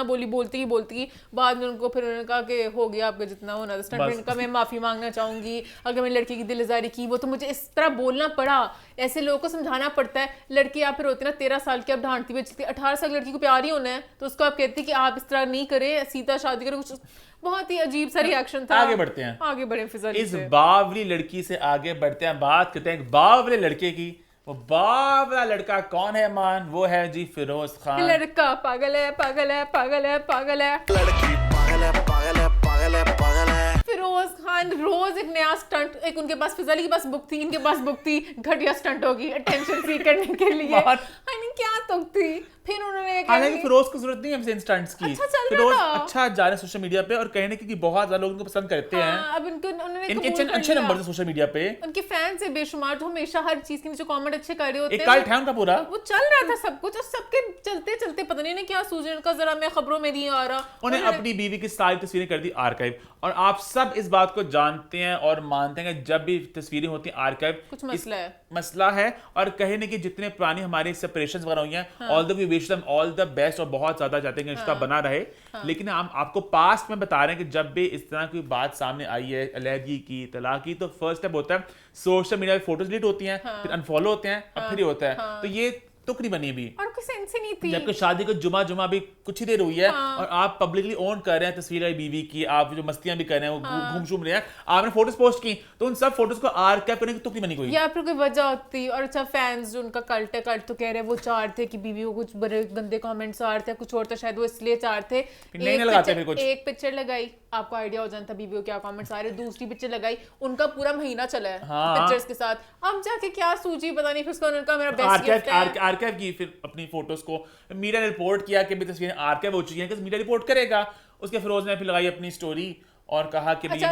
بولی بولتی ہی بعد میں ان کو پھر انہوں نے کہا کہ ہو گیا آپ کا جتنا ہونا تھا, ان کا میں معافی مانگنا چاہوں گی اگر میں لڑکی کی دل آزاری کی, وہ تو مجھے اس طرح بولنا پڑا, ایسے لوگوں کو سمجھانا پڑتا ہے. لڑکی آپ پھر ہوتی نا 13 سال کی, آپ ڈھانٹتی بیچتی, 18 سال لڑکی کو پیار ہی ہونا ہے تو اس کو آپ کہتی کہ آپ اس طرح نہیں کریں, سیدھا شادی کریں, کچھ بہت ہی عجیب سا ریاکشن تھا. آگے بڑھتے ہیں, آگے بڑھیں فضا علی اس سے, باولی لڑکی سے آگے بڑھتے ہیں, بات کرتے ہیں ایک باولے لڑکے کی. وہ باولا لڑکا کون ہے مان, وہ ہے جی فیروز خان. لڑکا پاگل ہے, پاگل ہے, پاگل ہے, پاگل ہے, لڑکی پاگل ہے, پاگل ہے, پاگل ہے, پاگل ہے. فیروز خان روز ایک نیا سٹنٹ, ایک ان کے پاس فضا علی کے پاس بک تھی, ان کے پاس بک تھی, گھٹیا سٹنٹ ہوگی اٹینشن فری کرنے کے لیے, کیا تک تھی. پھر انہوں نے حالانکہ فیروز کو ضرورت نہیں ہے انسٹنٹس کی, فیروز اچھا جا رہے ہیں سوشل میڈیا پہ, اور کہنے کی بہت زیادہ لوگ ان کو پسند کرتے ہیں, اب ان کے اچھے نمبر ہیں سوشل میڈیا پہ, ان کے فینس ہیں بے شمار جو ہمیشہ ہر چیز کے نیچے کامنٹ اچھے کر رہے ہوتے ہیں. ایک کلٹ ہے ان کا پورا, وہ چل رہا تھا سب کچھ, اور سب کے چلتے چلتے پتہ نہیں کیا سوچے ان کا, ذرا میں خبروں میں نہیں آ رہا, انہیں اپنی بیوی کی ساری تصویریں کر دی آرکائیو. اور آپ سب اس بات کو جانتے ہیں اور مانتے ہیں کہ جب بھی تصویریں ہوتی ہیں آرکائیو کچھ مسئلہ ہے, اور کہیں نہ کہ جتنے پرانی ہماری سپریشنز وغیرہ ہوئی ہیں, آل دا وی وش دم آل دا بیسٹ, اور بہت زیادہ چاہتے ہیں کہ رشتہ بنا رہے. لیکن ہم آپ کو پاسٹ میں بتا رہے ہیں کہ جب بھی اس طرح کوئی بات سامنے آئی ہے علیحدگی کی, طلاق کی, تو فرسٹ اسٹیپ ہوتا ہے سوشل میڈیا پہ فوٹوز ڈیلیٹ ہوتی ہیں, پھر انفالو ہوتے ہیں, اور پھر یہ ہوتا ہے. تو یہ تک نہیں بنی ابھی, اور کوئی سینس ہی نہیں تھی, جبکہ شادی کو جمعہ بھی کچھ ہی دیر ہوئی ہے, اور آپ پبلکلی اون کر رہے ہیں تصویر ہے بیوی کی, آپ جو مستیاں بھی کر رہے ہیں, وہ گھوم شوم رہے ہیں, آپ نے فوٹوز پوسٹ کی, تو ان سب فوٹوز کو آرکائیو کرنے کی تک نہیں بنی کوئی, یا پھر کوئی وجہ ہوتی. اور اچھا فینس جو ان کا کلٹ ہے, کلٹ تو کہہ رہے وہ چار تھے کہ بیوی کو کچھ بڑے گندے کامنٹس آ رہے تھے, کچھ اور تھا شاید وہ اس لیے چار تھے. ایک پکچر لگائی, آپ کو آئیڈیا ہو جاتا بیوی کو کیا کامنٹس آ رہے, دوسری پکچر لگائی, ان کا پورا مہینہ چلا ہے پکچرز کے ساتھ, اب جا کے کیا سوچی پتہ نہیں, پھر اس کو انہوں نے کہا میرا بیسٹ گفٹ ہے, آرکائیو کی پھر اپنی فوٹوز کو. میڈیا نے رپورٹ کیا کہ تصویریں آرکائیو ہو چکی ہیں, کہ میڈیا رپورٹ کرے گا. اس کے فیروز نے پھر لگائی اپنی سٹوری اور کہا کہ اچھا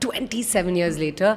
27 years later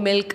milk,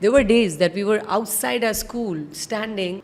There were days that we were outside our school standing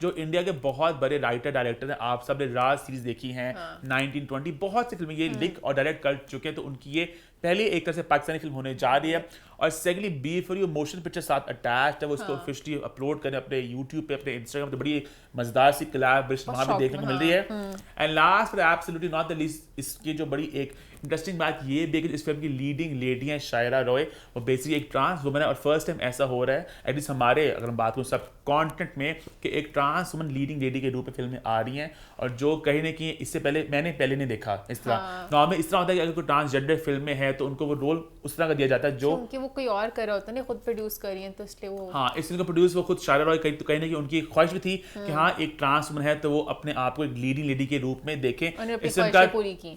جو انڈیا کے بہت بڑے رائٹر ڈائریکٹر ہیں. آپ سب نے راز سیریز دیکھی ہیں, 1920, بہت سی فلمیں یہ لکھ اور ڈائریکٹ کر چکے ہیں, تو ان کی یہ پہلی ایک طرح سے پاکستانی فلم ہونے جا رہی ہے. اور secondly B four U motion picture ساتھ اٹیچڈ ہے, وہ اس کو آفیشلی اپلوڈ کریں اپنے یوٹیوب پہ, اپنے انسٹاگرام پہ. بڑی مزیدار سی کولیبریشن وہاں پہ دیکھنے کو مل رہی ہے. And last but absolutely not the least, اس کی جو بڑی ایک انٹرسٹنگ بات یہ بھی ہے کہ اس فلم کی لیڈنگ لیڈی ہیں شائرہ روئے, وہ بیسکلی ایک ٹرانس وومن ہے, اور فرسٹ ٹائم ایسا ہو رہا ہے ایٹ لیسٹ ہمارے اگر ہم بات کروں سب کانٹینٹ میں کہ ایک ٹرانس وومن لیڈنگ لیڈی کے روپ میں فلمیں آ رہی ہیں. اور جو کہیں نہ کہیں اس سے پہلے میں نے نہیں دیکھا اس طرح. نارمل اس طرح ہوتا ہے کہ اگر کوئی ٹرانسجینڈر فلم میں ہے تو ان کو وہ رول اس طرح کا دیا جاتا ہے جو کہ وہ کوئی اور کر رہا ہوتا ہے نا, خود پروڈیوس کر رہی ہیں, تو اس لیے وہ ہاں اس فلم کا پروڈیوس وہ خود شائرہ روئے تو کہیں نہ کہیں ان کی خواہش بھی تھی کہ ہاں ایک ٹرانس وومن ہے تو وہ اپنے آپ کو ایک لیڈنگ لیڈی کے روپ میں دیکھیں. اس فلم کا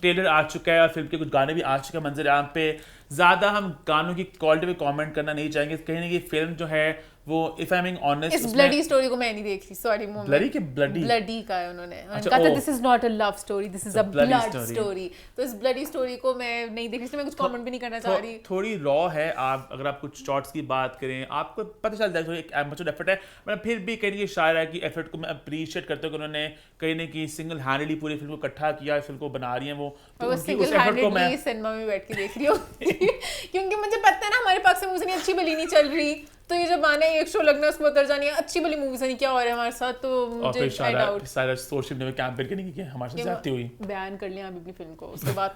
ٹریلر آ چکا ہے اور فلم کے کچھ گانے بھی آ چکے ہیں منظر عام پہ. زیادہ ہم گانوں کی کوالٹی پہ کامنٹ کرنا نہیں چاہیں گے, کہیں نہ کہیں فلم جو ہے وہ if I'm being honest اس بلڈی سٹوری کو میں نہیں دیکھی, سوری موم, بلڈی کا ہے انہوں نے کہا تھا this is not a love story, this is a blood story, تو اس بلڈی سٹوری کو میں نہیں دیکھی, اس لیے میں کچھ کامنٹ بھی نہیں کرنا چاہ رہی. تھوڑی را ہے. آپ اگر آپ کچھ شارٹس کی بات کریں آپ کو پتہ چلتا ہے ایک ایمیچر ایفرٹ ہے, مگر پھر بھی کہیں کہ شاعرہ کی ایفرٹ کو میں اپریشیٹ کرتا ہوں کہ انہوں نے کہیں نہ کہیں سنگل ہینڈلی پوری فلم کو اکٹھا کیا, فلم کو بنا رہی ہیں وہ سنگل ہینڈلی سنیما میں بیٹھ کے دیکھ رہی ہوں کیونکہ مجھے پتہ ہے نا ہمارے پاس سے موویز نہیں اچھی بلی نہیں چل رہی, تو یہ جب آنا ہے ایک شو لگنا ہے اس کو اتر جانی ہے, اچھی بلی موویز نہیں کیا ہو رہا ہے ہمارے ساتھ, تو مجھے سارا سوشل میڈیا میں کیمپین کرنے کی ہمارے ساتھ زیادتی ہوئی. بیان کر لیا اپنی فلم کو, اس کے بعد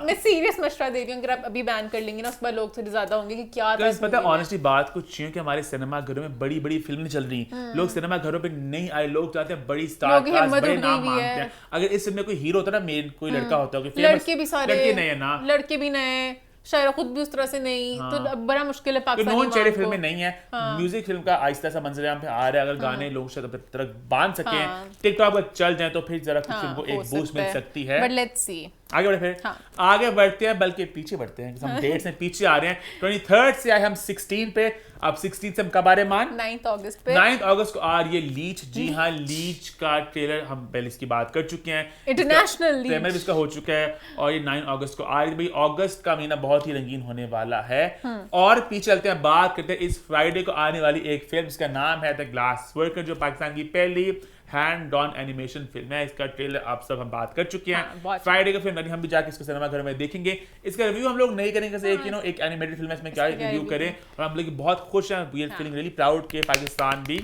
میں سیریس مشورہ دے رہی ہوں, اگر آپ ابھی بین کر لیں گے نا اس کے بعد لوگ تھوڑے زیادہ ہوں گے کہ کیا تھا. پتہ ہے آنیسٹلی بات کچھ ہے کہ ہمارے سینما گھروں میں بڑی بڑی فلمیں چل رہی ہیں, لوگ سینما گھروں پہ نہیں آئے, لوگ چاہتے ہیں بڑی اسٹار کاسٹ, بڑے نام مانگتے ہیں. اگر اس فلم میں کوئی ہیرو ہوتا نا مین, کوئی لڑکا ہوتا ہے, لڑکے بھی سارے لڑکے نہیں ہے نا, لڑکے بھی نئے, شاعرہ خود بھی اس طرح سے نہیں, تو بڑا مشکل ہے پاکستانی چہرے فلم میں نہیں ہے. میوزک فلم کا آہستہ سا منظر عام پہ آ رہا ہے, اگر گانے لوگ شاید اپنی طرح باندھ سکیں, ٹک ٹاک پر چل جائیں تو پھر ذرا فلم کو ایک بوسٹ مل سکتی ہے. بٹ لیٹس سی آگے بڑھے, پھر آگے بڑھتے ہیں بلکہ پیچھے بڑھتے ہیں, ہم ڈیٹ سے پیچھے آ رہے ہیں. 23 سے آئے ہم 16 پہ, اب 16 سے ہم کب آ رہے ہیں مان 9 اگست پہ, 9 اگست کو آ رہی ہے لیچ. جی ہاں, لیچ کا ٹریلر ہم پہلے اس کی بات کر چکے ہیں, انٹرنیشنل لیچ پریمیئر اس کا ہو چکا ہے, اور یہ 9 اگست کو آ رہی ہے. بھائی اگست کا مہینہ بہت ہی رنگین ہونے والا ہے. اور پیچھے چلتے ہیں, بات کرتے ہیں اس فرائیڈے کو آنے والی ایک فلم جس کا نام ہے دا گلاس ورکر, جو پاکستان کی پہلی ہینڈ آن اینیمیشن فلم ہے. اس کا ٹریلر آپ سب ہم بات کر چکے ہیں. فرائیڈے کا فلم ہم بھی جا کے اس کو سینما گھر میں دیکھیں گے. اس کا ریویو ہم لوگ نہیں کریں گے, ایک اینیمیٹڈ فلم ہے, اس میں کیا ریویو کریں, اور ہم لوگ بہت خوش ہیں, we are feeling really proud کہ پاکستان بھی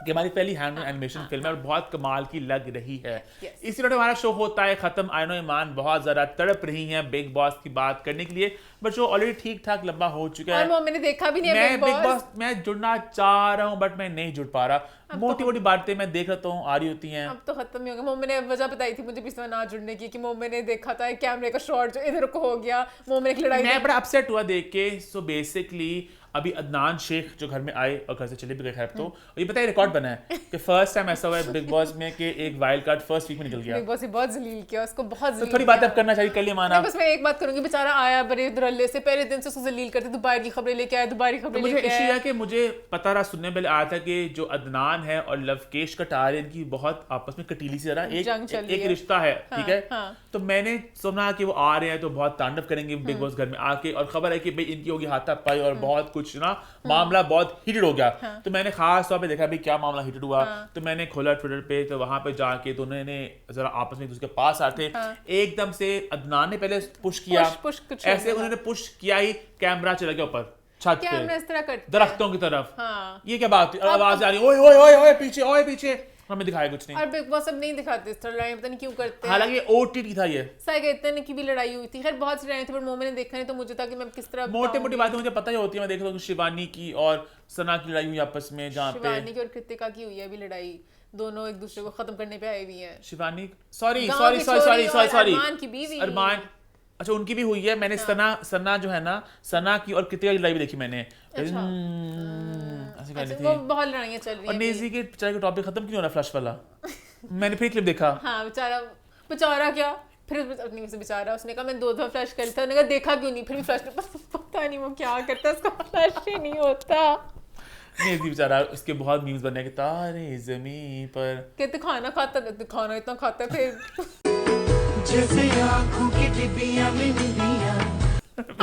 کہ ہماری پہلی ہینڈ آن اینیمیشن فلم ہے اور بہت کمال کی لگ رہی ہے. اسی طرح ہمارا شو ہوتا ہے ختم. آئی نو ایمان بہت زیادہ تڑپ رہی ہیں بگ باس کی بات کرنے کے لیے, بٹ شو آلریڈی ٹھیک ٹھاک لمبا ہو چکا ہے. میں نے دیکھا بھی نہیں ہے بگ باس, میں جڑنا چاہ رہا ہوں بٹ میں نہیں جڑ پا رہا. موٹی موٹی باتیں میں دیکھ رہتا ہوں آ رہی ہوتی ہیں. اب تو ختم ہی ہو گیا. مومن نے وجہ بتائی تھی مجھے پچھلے نہ جڑنے کی, کہ مومن نے دیکھا تھا کیمرے کا شاٹ جو ادھر کو ہو گیا, مومن کی لڑائی, میں بڑا اپسیٹ ہوا دیکھ کے. سو بیسکلی ابھی عدنان شیخ جو گھر میں آئے اور گھر سے چلے بھی گئے, خیر تو یہ پتہ ہے ریکارڈ بنا ہے کہ فرسٹ ٹائم ایسا ہوا ہے بگ باس میں کہ ایک وائلڈ کارڈ فرسٹ ویک میں نکل گیا. بگ باس بہت ذلیل کیا اس کو, بہت ذلیل. تھوڑی بات اب کرنا چاہیے, کر لیا مانا. بس میں ایک بات کروں گی, بیچارہ آیا بڑے دھرلے سے, پہلے دن سے اس کو ذلیل کرتے, دوبارہ کی خبریں لے کے آیا, دوبارہ کی خبریں لے کے آیا. مجھے مجھے پتہ رہا, سننے میں آیا تھا کہ جو عدنان ہے اور لوکیش کٹار ان کی بہت آپس میں کٹیلی سی طرح ایک رشتہ ہے, ٹھیک ہے. تو میں نے سنا کہ وہ آ رہے ہیں تو بہت تانڈو کریں گے بگ باس گھر میں آ کے, اور خبر ہے کہ بھائی ان کی ہوگی ہاتھا پائی اور بہت کچھ نا, معاملہ بہت ہیٹڈ ہو گیا. تو میں نے خاص طور پہ دیکھا بھی کیا معاملہ ہیٹڈ ہوا, تو میں نے کھولا ٹویٹر پہ, تو وہاں پہ جا کے تو انہوں نے ذرا آپس میں اس کے پاس آتے, ایک دم سے عدنان نے پہلے پش کیا, ایسے انہوں نے پش کیا ہی کیمرہ چلا گیا اوپر چھت پہ درختوں کی طرف. یہ کیا بات ہے, آواز آ رہی اوئے اوئے اوئے پیچھے, اوئے پیچھے, ہمیں دکھایا کچھ نہیں. اور بگ باس اب نہیں دکھاتے اس طرح لڑائی, پتہ نہیں کیوں کرتے ہیں. حالانکہ او ٹی ٹی تھا یہ, سائے اتنے کی بھی لڑائی ہوئی تھی, خیر بہت سی لڑائی تھی, پر مومن نے دیکھا نہیں تو مجھے تھا کہ میں کس طرح موٹی موٹی باتیں مجھے پتہ ہی ہوتی ہیں. میں دیکھ رہا ہوں شیوانی کی اور ثنا کی لڑائی ہوئی آپس میں, جہاں پہ شیوانی کی اور کرتیکا کی ہوئی ہے ابھی لڑائی, دونوں ایک دوسرے کو ختم کرنے پہ آئے ہوئی ہیں. شیوانی ارمان کی بیوی, ارمان, اچھا ان کی بھی ہوئی ہے. میں نے ثنا جو ہے نا, ثنا کی اور کرتیکا کی لڑائی بھی دیکھی میں نے, بہت لڑائیاں چل رہی ہیں. اور نیزی کے بیچارے کا ٹاپک ختم کیوں ہو رہا فلش والا, میں نے پھر کلپ دیکھا. ہاں بیچارہ کیا, پھر اپنی سے بیچارہ, اس نے کہا میں 2 دفعہ فلش کرتا, انہوں نے کہا دیکھا کیوں نہیں, پھر بھی فلش, پتہ نہیں وہ کیا کرتا, اس کا فلش ہی نہیں ہوتا. نیزی بیچارہ, اس کے بہت میمز بنے کہ تارے زمین پر کہتے کھانا کھاتا, کھانا اتنا کھاتا ہے پھر جیسے آنکھوں کی ڈبیاں میں ندیاں.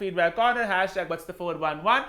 #feedback corner #what's the 411।